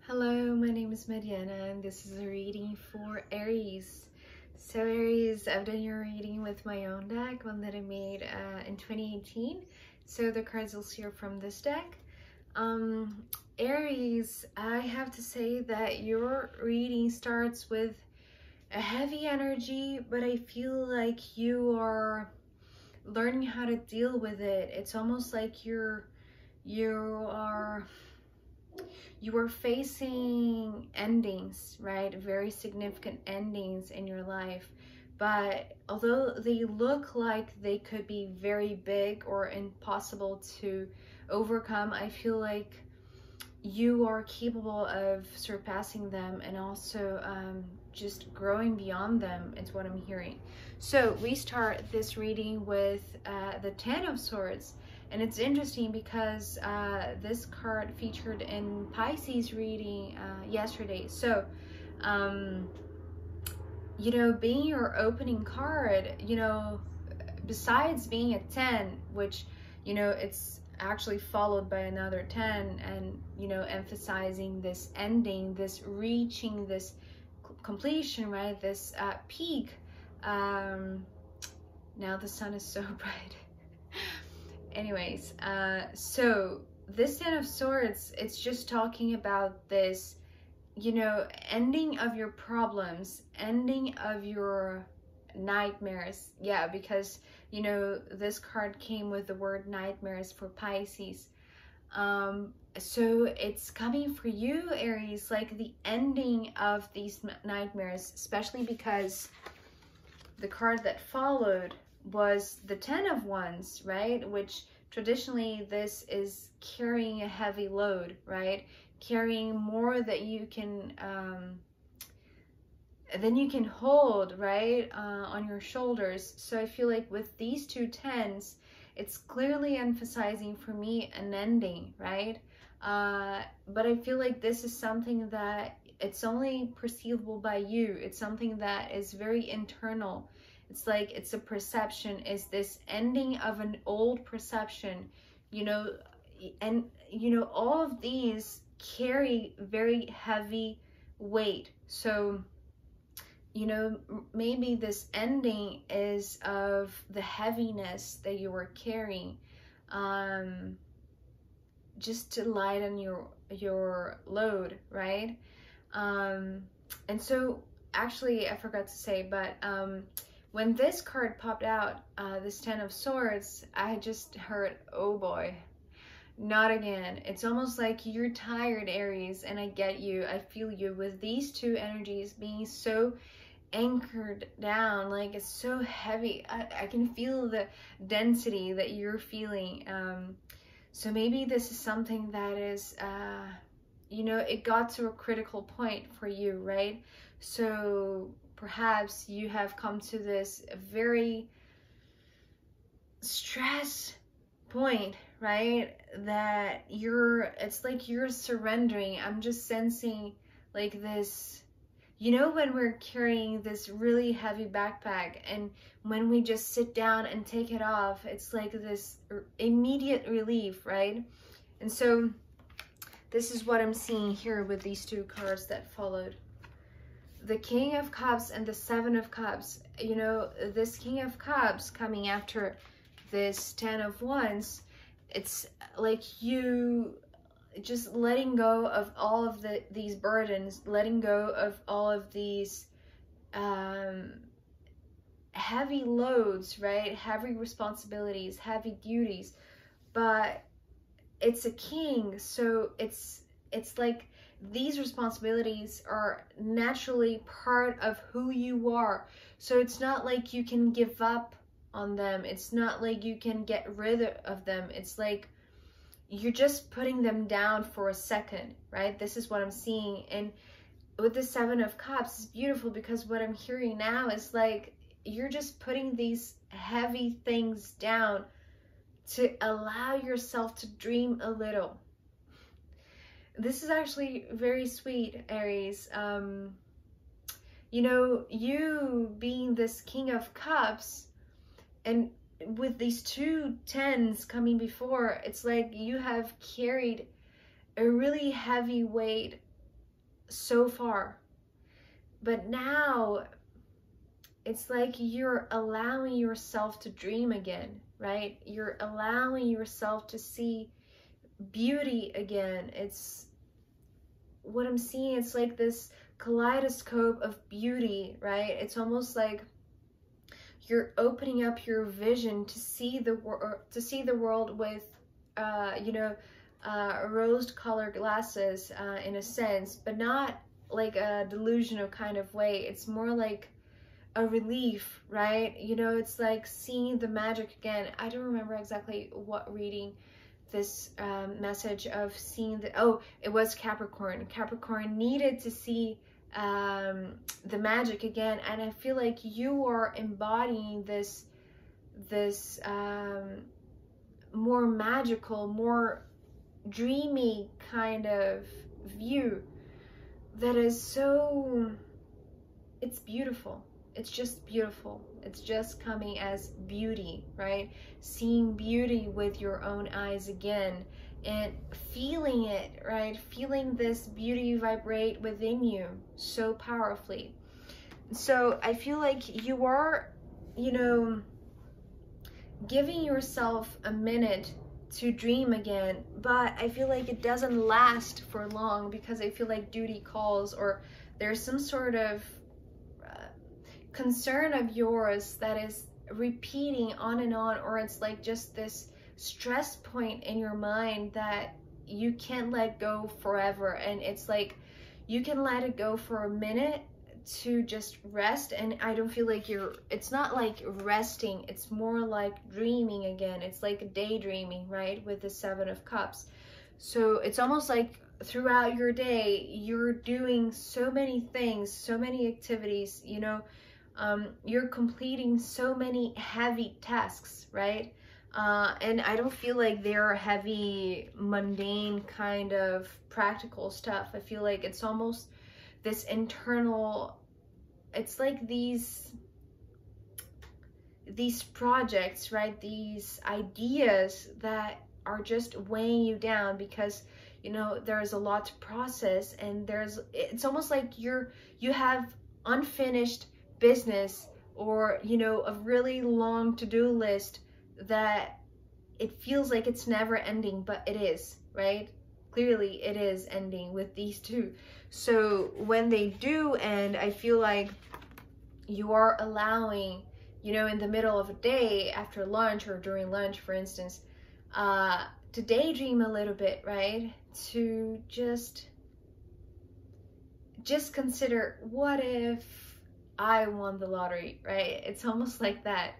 Hello, my name is Mariana and this is a reading for Aries. So Aries, I've done your reading with my own deck, one that I made in 2018. So the cards will see from this deck. Aries, I have to say that your reading starts with a heavy energy, but I feel like you are learning how to deal with it. It's almost like you are facing endings, right? Very significant endings in your life. But although they look like they could be very big or impossible to overcome, I feel like you are capable of surpassing them and also just growing beyond them. It's what I'm hearing. So we start this reading with the Ten of Swords. And it's interesting because this card featured in Pisces reading yesterday. So, you know, being your opening card, you know, besides being a 10, which, you know, it's actually followed by another 10 and, you know, emphasizing this ending, this reaching, this completion, right? This peak. Now the sun is so bright. Anyways, so this Ten of Swords, it's just talking about this, you know, ending of your problems, ending of your nightmares. Yeah, because, you know, this card came with the word nightmares for Pisces. So it's coming for you, Aries, like the ending of these nightmares, especially because the card that followed was the Ten of Wands, right? Which traditionally this is carrying a heavy load, right? Carrying more that you can than you can hold, right? On your shoulders. So I feel like with these two tens, it's clearly emphasizing for me an ending, right? But I feel like this is something that it's only perceivable by you. It's something that is very internal. It's like it's a perception, is this ending of an old perception, you know, and, you know, all of these carry very heavy weight. So, you know, maybe this ending is of the heaviness that you were carrying, just to lighten your load, right? And so, actually, I forgot to say, but, when this card popped out, this Ten of Swords, I just heard, oh boy, not again. It's almost like you're tired, Aries, and I get you. I feel you with these two energies being so anchored down, like it's so heavy. I can feel the density that you're feeling. So maybe this is something that is, you know, it got to a critical point for you, right? So perhaps you have come to this very stress point, right? That it's like you're surrendering. I'm just sensing like this, you know, when we're carrying this really heavy backpack and when we just sit down and take it off, it's like this immediate relief, right? And so this is what I'm seeing here with these two cards that followed. The King of Cups and the Seven of Cups. You know, this King of Cups coming after this Ten of Wands, it's like you just letting go of all of these burdens, letting go of all of these heavy loads, right? Heavy responsibilities, heavy duties. But it's a king, so it's like these responsibilities are naturally part of who you are. So it's not like you can give up on them. It's not like you can get rid of them. It's like you're just putting them down for a second, right? This is what I'm seeing. And with the Seven of Cups, it's beautiful because what I'm hearing now is like you're just putting these heavy things down to allow yourself to dream a little. This is actually very sweet, Aries. You know, you being this King of Cups, and with these two tens coming before, it's like you have carried a really heavy weight so far. But now it's like you're allowing yourself to dream again, right? You're allowing yourself to see beauty again. It's what I'm seeing. It's like this kaleidoscope of beauty, right? It's almost like you're opening up your vision to see the world with you know, rose-colored glasses, in a sense, but not like a delusional kind of way. It's more like a relief, right? You know, it's like seeing the magic again. I don't remember exactly what reading this message of seeing the, oh, it was Capricorn. Capricorn needed to see the magic again, and I feel like you are embodying this more magical, more dreamy kind of view that is so, it's beautiful. It's just beautiful. It's just coming as beauty, right? Seeing beauty with your own eyes again and feeling it, right? Feeling this beauty vibrate within you so powerfully. So I feel like you are, you know, giving yourself a minute to dream again, but I feel like it doesn't last for long because I feel like duty calls, or there's some sort of concern of yours that is repeating on and on, or it's like just this stress point in your mind that you can't let go forever. And it's like you can let it go for a minute to just rest, and I don't feel like it's not like resting, it's more like dreaming again. It's like daydreaming, right, with the Seven of Cups. So it's almost like throughout your day you're doing so many things, so many activities, you know, you're completing so many heavy tasks, right? And I don't feel like they're heavy, mundane kind of practical stuff. I feel like it's almost this internal, it's like these projects, right? These ideas that are just weighing you down because, you know, there's a lot to process, and it's almost like you have unfinished business, or, you know, a really long to-do list that it feels like it's never ending, but it is, right? Clearly it is ending with these two. So when they do end, I feel like you are allowing, you know, in the middle of a day after lunch or during lunch, for instance, to daydream a little bit, right? To just consider, what if I won the lottery, right? It's almost like that.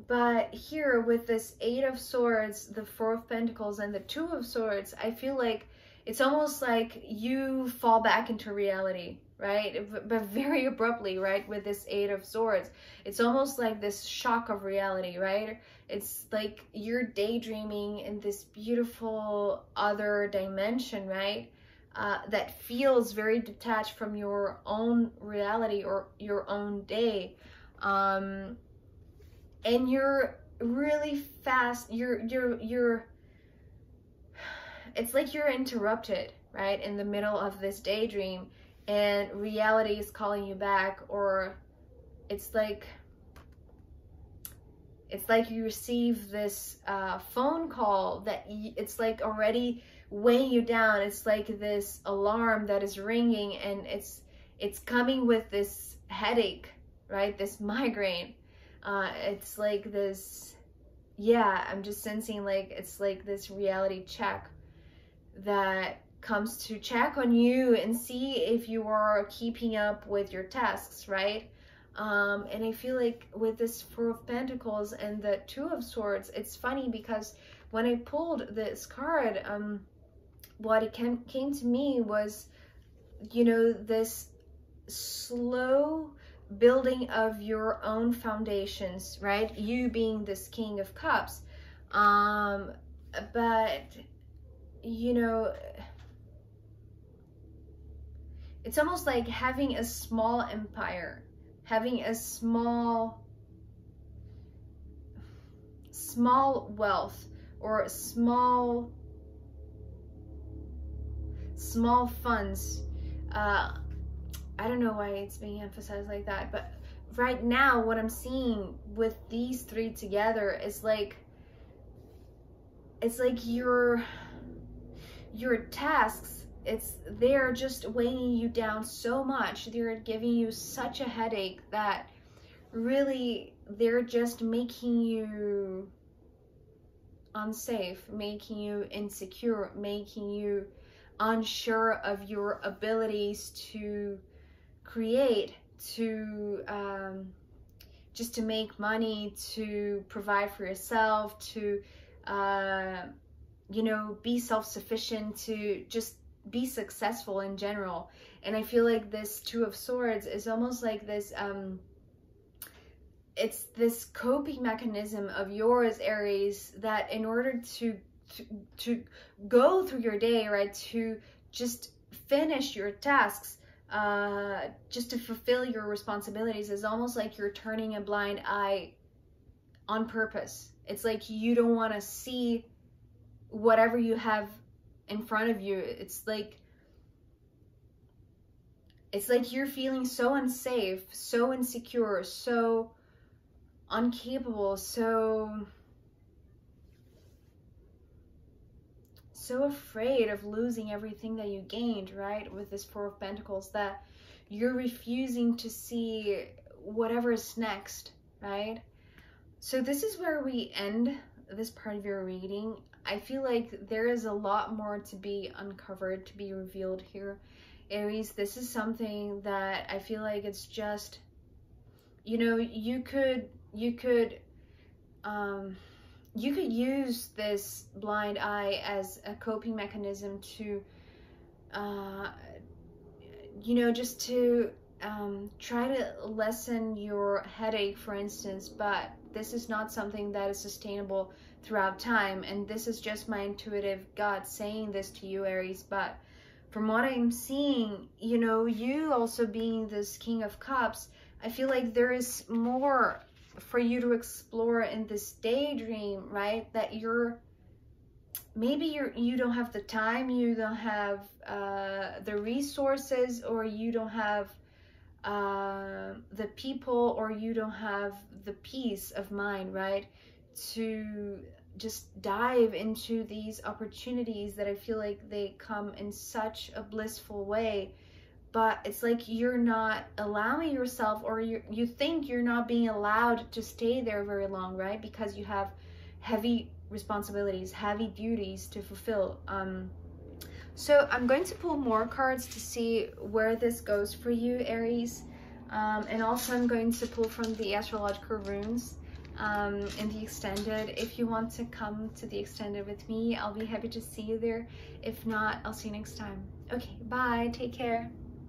But here with this Eight of Swords, the Four of Pentacles, and the Two of Swords, I feel like it's almost like you fall back into reality, right? But very abruptly, right? With this Eight of Swords, it's almost like this shock of reality, right? It's like you're daydreaming in this beautiful other dimension, right? That feels very detached from your own reality or your own day. And you're really fast, it's like you're interrupted, right, in the middle of this daydream, and reality is calling you back, or it's like you receive this phone call that it's like already weighing you down. It's like this alarm that is ringing, and it's coming with this headache, right, this migraine. It's like this, yeah, I'm just sensing like it's like this reality check that comes to check on you and see if you are keeping up with your tasks, right? And I feel like with this Four of Pentacles and the Two of Swords, it's funny because when I pulled this card, what it came to me was, you know, this slow building of your own foundations, right? You being this King of Cups. But, you know, it's almost like having a small empire, having a small wealth, or a small small funds. I don't know why it's being emphasized like that, but right now what I'm seeing with these three together is like, it's like your tasks, they're just weighing you down so much. They're giving you such a headache that really they're just making you unsafe, making you insecure, making you unsure of your abilities to create, to just to make money, to provide for yourself, to you know, be self-sufficient, to just be successful in general. And I feel like this Two of Swords is almost like this it's this coping mechanism of yours, Aries, that in order to go through your day, right, to just finish your tasks, just to fulfill your responsibilities, is almost like you're turning a blind eye on purpose. It's like you don't want to see whatever you have in front of you. It's like you're feeling so unsafe, so insecure, so incapable, so afraid of losing everything that you gained, right, with this Four of Pentacles, that you're refusing to see whatever is next, right? So this is where we end this part of your reading. I feel like there is a lot more to be uncovered, to be revealed here, Aries. This is something that I feel like it's just, you know, you could use this blind eye as a coping mechanism to, you know, just to try to lessen your headache, for instance. But this is not something that is sustainable throughout time, and this is just my intuitive gut saying this to you, Aries. But from what I'm seeing, you know, you also being this King of Cups, I feel like there is more for you to explore in this daydream, right? That maybe you don't have the time, you don't have the resources, or you don't have the people, or you don't have the peace of mind, right, to just dive into these opportunities that I feel like they come in such a blissful way. But it's like you're not allowing yourself, or you think you're not being allowed to stay there very long, right? Because you have heavy responsibilities, heavy duties to fulfill. So I'm going to pull more cards to see where this goes for you, Aries. And also I'm going to pull from the astrological runes in the extended. If you want to come to the extended with me, I'll be happy to see you there. If not, I'll see you next time. Okay, bye, take care.